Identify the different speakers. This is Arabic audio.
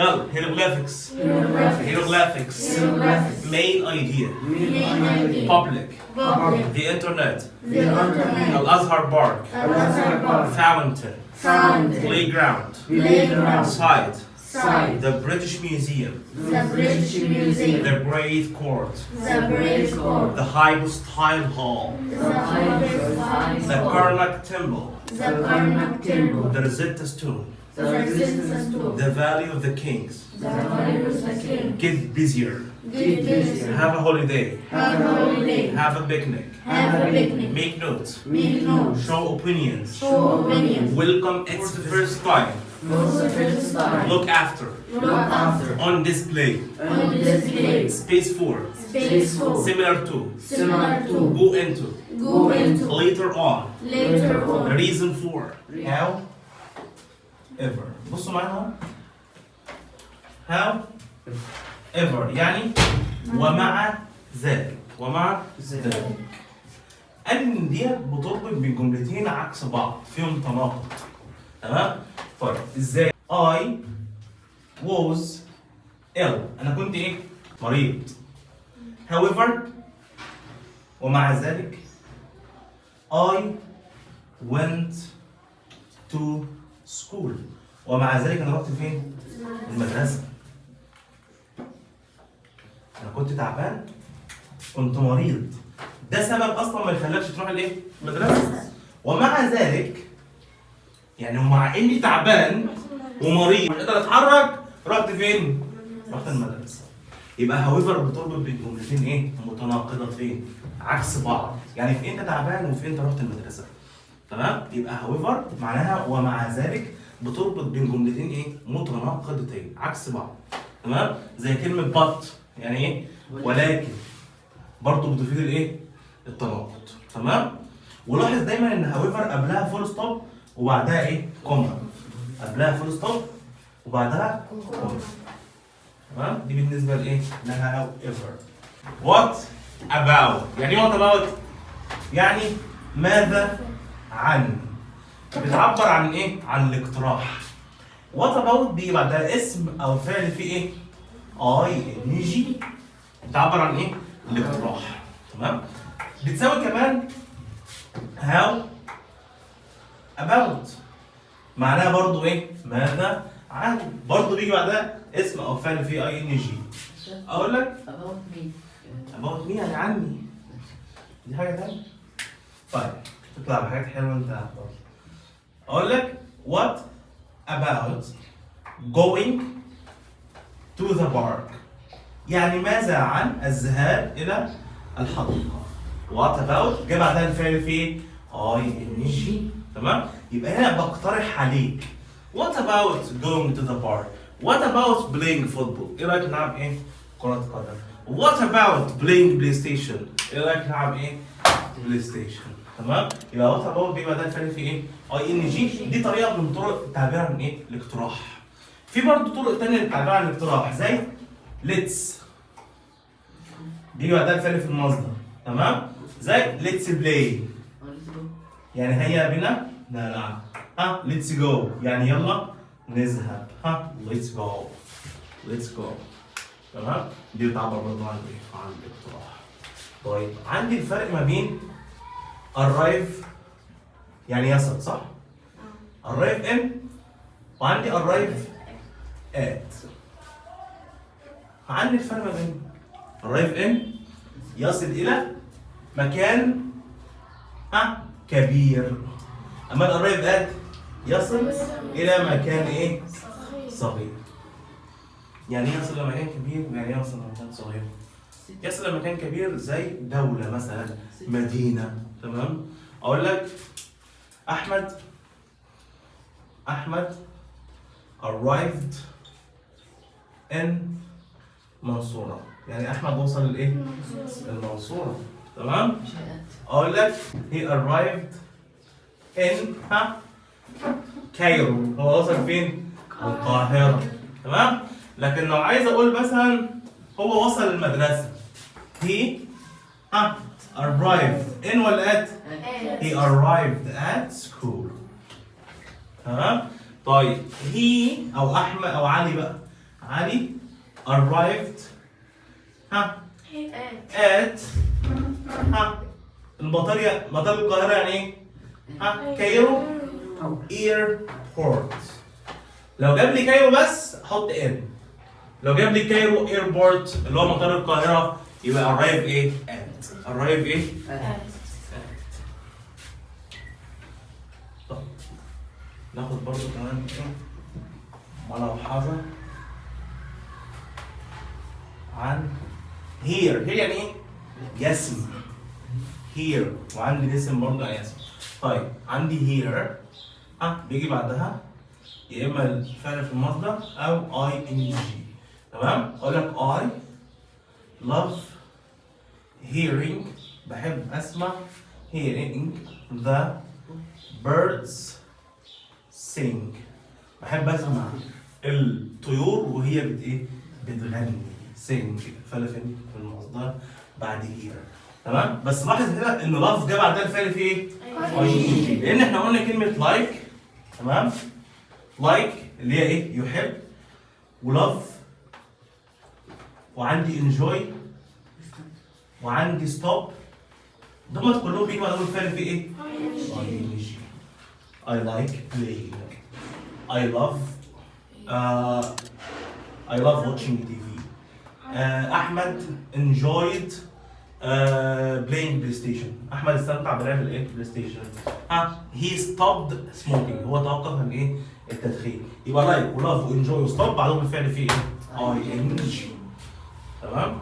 Speaker 1: Hieroglyphics. Main idea. Public. The internet. Al-Azhar Park. Fountain. Playground. Site. The British Museum. The Great Court. The Hypostyle Hall. The Karnak Temple. The Rosetta Stone. The Valley of the Kings. Get busier. Have a holiday. Have a picnic. Make notes. Show opinions. Welcome its first time. Look after. On display. Space for. Similar to. Go into. Later on. Reason for. How? Ever. بصوا معانا. How? Ever يعني ومع ذلك. أن دي بتربط بين جملتين عكس بعض فيهم تناقض. تمام؟ طيب ازاي؟ I was ill. أنا كنت إيه؟ مريض. However ومع ذلك I went to school. ومع ذلك أنا رحت فين؟ المدرسة. أنا كنت تعبان، كنت مريض. ده سبب أصلا ما يخليكش تروح الإيه؟ المدرسة. ومع ذلك يعني ومع إني تعبان ومريض مش قادر أتحرك، رحت فين؟ رحت المدرسة. يبقى however بتربط بين جملتين إيه؟ متناقضتين عكس بعض. يعني في أنت تعبان وفي أنت رحت المدرسة. تمام؟ يبقى however معناها ومع ذلك بتربط بين جملتين ايه؟ متناقضتين عكس بعض. تمام؟ زي كلمة but يعني ايه؟ ولكن برضه بتفيد الايه؟ التناقض. تمام؟ ولاحظ دايما ان however قبلها فول ستوب وبعدها ايه؟ كوما. قبلها فول ستوب وبعدها كوما. تمام؟ دي بالنسبة لايه؟ لها however. What about؟ يعني ايه what about؟ يعني ماذا عن؟ بتعبر عن ايه؟ عن الاقتراح. What about دي بعدها اسم او فعل فيه ايه؟ ing بتعبر عن ايه؟ الاقتراح. تمام؟ بتساوي كمان how about معناها برضو ايه؟ ماذا عن. برضو بيجي بعدها اسم او فعل فيه ing. اقول لك about me يعني عني. دي حاجة تانية. طيب تطلع بحاجات حلوة انت هتقول. أقول لك what about going to the park؟ يعني ماذا عن الذهاب إلى الحديقة؟ what about جه بعدها الفعل فيه ing. تمام؟ يبقى هنا بقترح عليك what about going to the park؟ what about playing football؟ إيه رأيك نلعب إيه؟ كرة قدم. what about playing PlayStation؟ إيه رأيك نلعب إيه؟ بلاي ستيشن. تمام؟ يبقى وات اباوت بيبقى ده الفعل في ايه؟ ing. دي طريقه من طرق التعبير عن ايه؟ الاقتراح. في برضه طرق ثانيه للتعبير عن الاقتراح زي ليتس. بيجي بعدها الفعل في المصدر. تمام؟ زي ليتس بلاي. يعني هيا بنا نلعب. ها ليتس جو يعني يلا نذهب. ها ليتس جو. تمام؟ دي بتعبر برضه عن ايه؟ عن الاقتراح. طيب عندي الفرق ما بين arrive يعني يصل صح؟ arrive in وعندي arrive at. عندي الفرق ما بين arrive in يصل إلى مكان كبير، أما arrive at يصل إلى مكان إيه؟ صغير. يعني يصل إلى مكان كبير ويعني يصل إلى مكان صغير. يصل إلى مكان كبير زي دولة مثلا، مدينة. تمام؟ أقول لك أحمد arrived in منصورة. يعني أحمد وصل لإيه؟ المنصورة. تمام؟ أقول لك he arrived in كايرو. هو وصل فين؟ القاهرة. تمام؟ لكن لو عايز أقول مثلا هو وصل المدرسة he arrived in ولا at؟ he arrived at school. تمام؟ طيب he أو أحمد أو علي بقى علي arrived ها at ها المطار مطار القاهرة يعني ايه؟ ها كايرو ايربورت. لو جاب لي كايرو بس حط ان. لو جاب لي كايرو ايربورت اللي هو مطار القاهرة يبقى arrive ايه؟ at. arrive ايه؟ طب ناخد برضه كمان ملاحظة عن here يعني ايه؟ جسم here وعندي اسم برضه يعني اسم. طيب عندي here بيجي بعدها يا اما الفعل في المصدر او ing. تمام؟ اقول لك I love hearing بحب اسمع hearing the birds sing. بحب اسمع الطيور وهي ايه؟ بتغني. sing الفعل فين؟ في المصدر بعد here. تمام؟ بس لاحظ هنا ان love جه بعدها الفعل في ايه؟ ing. لان احنا قلنا كلمة like تمام؟ like اللي هي ايه؟ يحب ولove وعندي enjoy وعندي stop. دول كلهم بيجوا بعدهم الفعل في ايه؟ ing. I like playing. I love watching TV. أحمد enjoyed playing PlayStation. أحمد استمتع بلعب الإيه؟ PlayStation. he stopped smoking. هو توقف عن إيه؟ التدخين. يبقى like و love و enjoy و stop بعدهم الفعل فيه إيه؟ ing. تمام؟